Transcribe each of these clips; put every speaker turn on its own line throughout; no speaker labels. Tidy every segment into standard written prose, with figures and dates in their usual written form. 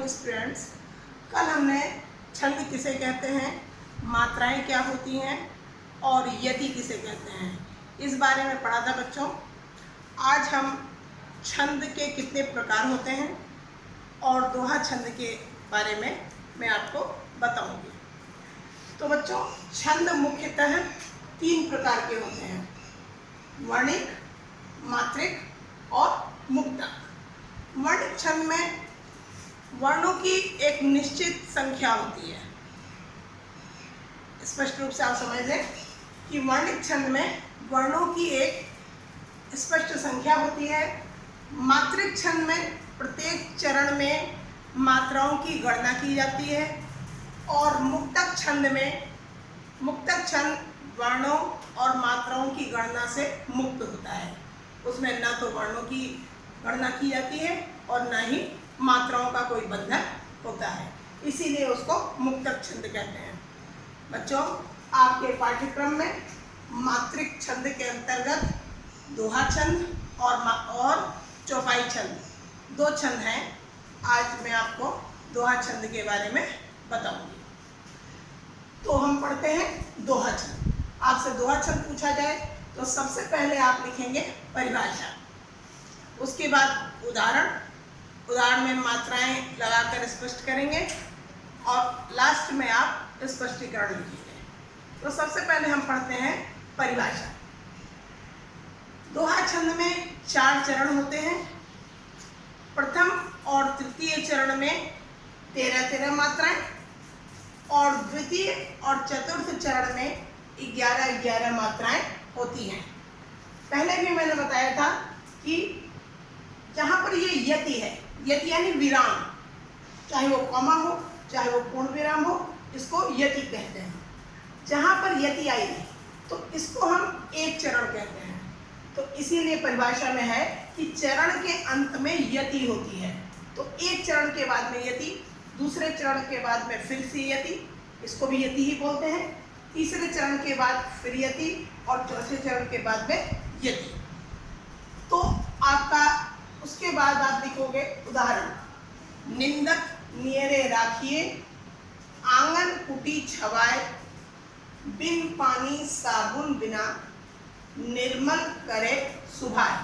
Morning students. कल हमने छंद किसे कहते हैं, मात्राएं क्या होती हैं और यति किसे कहते हैं, इस बारे में पढ़ा था बच्चों। आज हम छंद के कितने प्रकार होते हैं और दोहा छंद के बारे में मैं आपको बताऊंगी। तो बच्चों, छंद मुख्यतः 3 प्रकार के होते हैं, वर्णिक, मात्रिक और मुक्तक। वर्णिक छंद में वर्णों की एक निश्चित संख्या होती है। स्पष्ट रूप से आप समझ लें कि वर्णिक छंद में वर्णों की एक स्पष्ट संख्या होती है। मात्रिक छंद में प्रत्येक चरण में मात्राओं की गणना की जाती है और मुक्तक छंद में मुक्तक छंद वर्णों और मात्राओं की गणना से मुक्त होता है। उसमें न तो वर्णों की गणना की जाती है और न ही मात्राओं का कोई बंधन होता है, इसीलिए उसको मुक्तक छंद कहते हैं। बच्चों, आपके पाठ्यक्रम में मात्रिक छंद के अंतर्गत दोहा छंद और चौपाई छंद 2 छंद हैं। आज मैं आपको दोहा छंद के बारे में बताऊंगी। तो हम पढ़ते हैं दोहा छंद। आपसे दोहा छंद पूछा जाए तो सबसे पहले आप लिखेंगे परिभाषा, उसके बाद उदाहरण में मात्राएं लगाकर स्पष्ट करेंगे और लास्ट में आप स्पष्टीकरण लिखेंगे। तो सबसे पहले हम पढ़ते हैं परिभाषा। दोहा छंद में 4 चरण होते हैं। प्रथम और तृतीय चरण में 13 मात्राएं और द्वितीय और चतुर्थ चरण में 11 मात्राएं होती हैं। पहले भी मैंने बताया था कि जहाँ पर ये यति है, यति यानी विराम, चाहे वो कॉमा हो चाहे वो पूर्ण विराम हो, इसको यति कहते हैं। जहाँ पर यति आई है तो इसको हम एक चरण कहते हैं। तो इसीलिए परिभाषा में है कि चरण के अंत में यति होती है। तो एक चरण के बाद में यति, दूसरे चरण के बाद में फिर से यति, इसको भी यति ही बोलते हैं। तीसरे चरण के बाद फिर यति और चौथे चरण के बाद में यति। तो आपका उसके बाद आप लिखोगे उदाहरण, निंदक नियरे राखिए, आंगन कुटी छवाए, बिन पानी साबुन बिना, निर्मल करे सुभाए।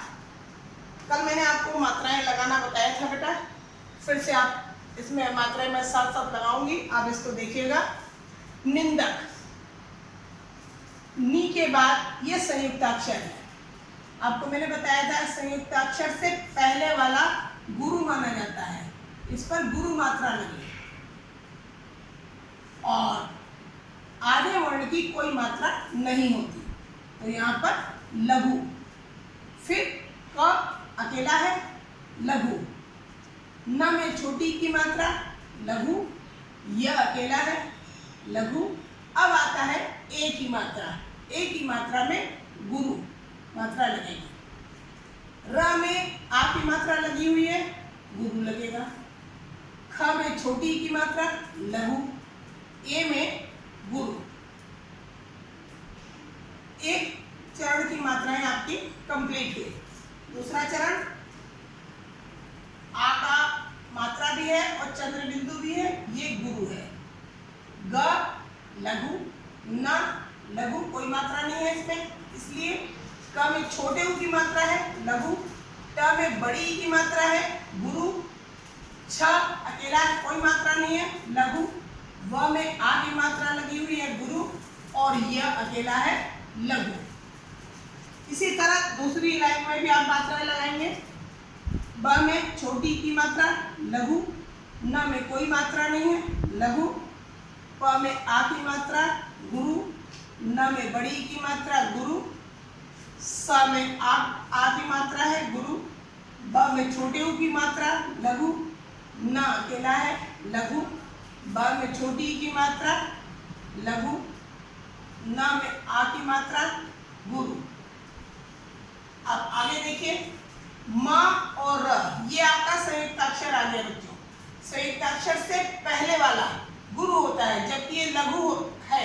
कल मैंने आपको मात्राएं लगाना बताया था बेटा, फिर से आप इसमें मात्राएं मैं साथ साथ लगाऊंगी, आप इसको देखिएगा। निंदक, नी के बाद ये संयुक्ताक्षर है। आपको मैंने बताया था संयुक्ताक्षर से पहले वाला गुरु माना जाता है, इस पर गुरु मात्रा लगी है और आधे वर्ण की कोई मात्रा नहीं होती। तो यहाँ पर लघु, फिर क अकेला है लघु, न में छोटी की मात्रा लघु, य अकेला है लघु। अब आता है ए की मात्रा, ए की मात्रा में गुरु मात्रा लगेगी। र में आ की मात्रा लगी हुई है, गुरु लगेगा। ख में छोटी की मात्रा लघु, ए में गुरु। एक चरण की मात्राएं आपकी कंप्लीट हुई। दूसरा चरण, आ का मात्रा भी है और चंद्र बिंदु भी है, ये गुरु है। ग लघु, न लघु, कोई मात्रा नहीं है इसमें, इसलिए क में छोटे ऊ की मात्रा है लघु, ट में बड़ी ई की मात्रा है गुरु, छ अकेला है कोई मात्रा नहीं है लघु, व में आ की मात्रा लगी हुई है गुरु और य अकेला है लघु। इसी तरह दूसरी लाइन में भी आप मात्राएं लगाएंगे। ब में छोटी की मात्रा लघु, न में कोई मात्रा नहीं है लघु, प में आ की मात्रा गुरु, न में बड़ी की मात्रा गुरु, स में आ की मात्रा है गुरु, ब में छोटे ऊ की मात्रा लघु, न अकेला है लघु, ब में छोटी की मात्रा लघु, न में आ की मात्रा गुरु। अब आगे देखिए, म और र, ये आपका संयुक्ताक्षर आ गया बच्चों। संयुक्ताक्षर से पहले वाला गुरु होता है, जबकि ये लघु है।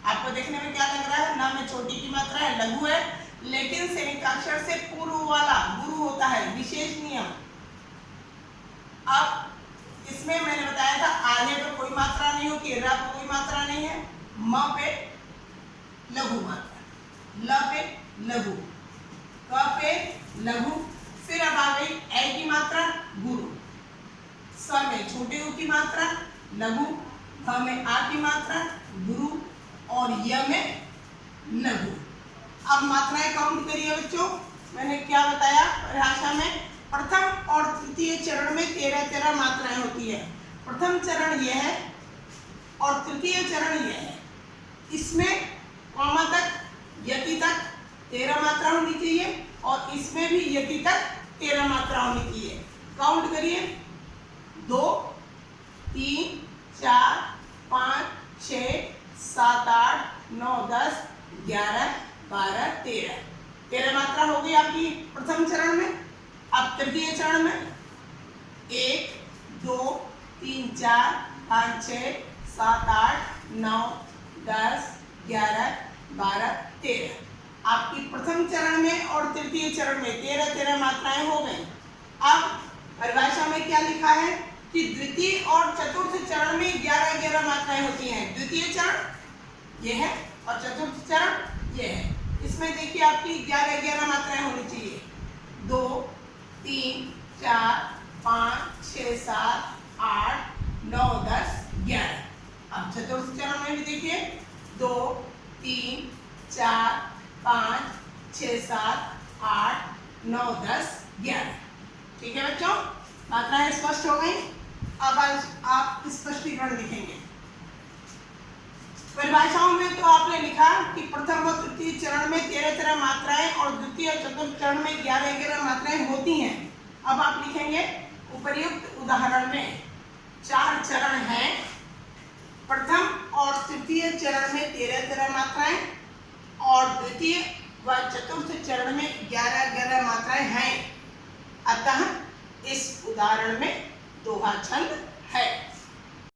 आपको देखने में क्या लग रहा है, ना में छोटी की मात्रा है लघु है, लेकिन संयुक्ताक्षर से पूर्व वाला गुरु होता है, विशेष नियम। अब इसमें मैंने मात्रा नहीं है, म पे लघु मात्रा, ल पे लघु, क पे लघु, फिर अब आ गई ए की मात्रा गुरु, स में छोटे उ की मात्रा लघु, भ में आ की मात्रा गुरु और य में लघु। अब मात्राएं काउंट करिए बच्चों। मैंने क्या बताया परिभाषा में, प्रथम और तृतीय चरण में 13-13 मात्राएं होती है। प्रथम चरण यह है और तृतीय चरण यह है। इसमें कॉमा तक, यति तक 13 मात्रा होनी चाहिए और इसमें भी यति तक 13 मात्रा होनी चाहिए। काउंट करिए, 2, 3, 4, 5, 6, 7, 8, 9, 10, 11, 12, 13 मात्रा हो गई आपकी प्रथम चरण में। अब तृतीय चरण में 1, 2, 3, 4, 5, 6, 7, 8, 9, 10, 11, 12, 13 आपकी प्रथम चरण में और तृतीय चरण में 13-13 मात्राएं हो गई। अब परिभाषा में क्या लिखा है कि द्वितीय और चतुर्थ चरण में 11-11 मात्राएं होती हैं। द्वितीय चरण यह है और चतुर्थ चरण यह है। इसमें देखिए आपकी 11-11 मात्राएं होनी चाहिए। 2, 3, 4, 5, 6, 7, 8, 9, 10, 11। अब चतुर्थ चरण में भी देखिए 2, 3, 4, 5, 6, 7, 8, 9, 10, 11। ठीक है बच्चों, मात्राएं स्पष्ट हो गई। अब आप स्पष्टीकरण लिखेंगे। परिभाषाओं में तो आपने लिखा कि प्रथम और तृतीय चरण में 13-13 मात्राएं और द्वितीय और चतुर्थ चरण में 11-11 मात्राएं होती हैं। अब आप लिखेंगे उपर्युक्त उदाहरण में 4 चरण हैं। प्रथम और तृतीय चरण में 13-13 मात्राएं और द्वितीय व चतुर्थ चरण में 11-11 मात्राएं हैं। अतः इस उदाहरण में दोहा छंद है।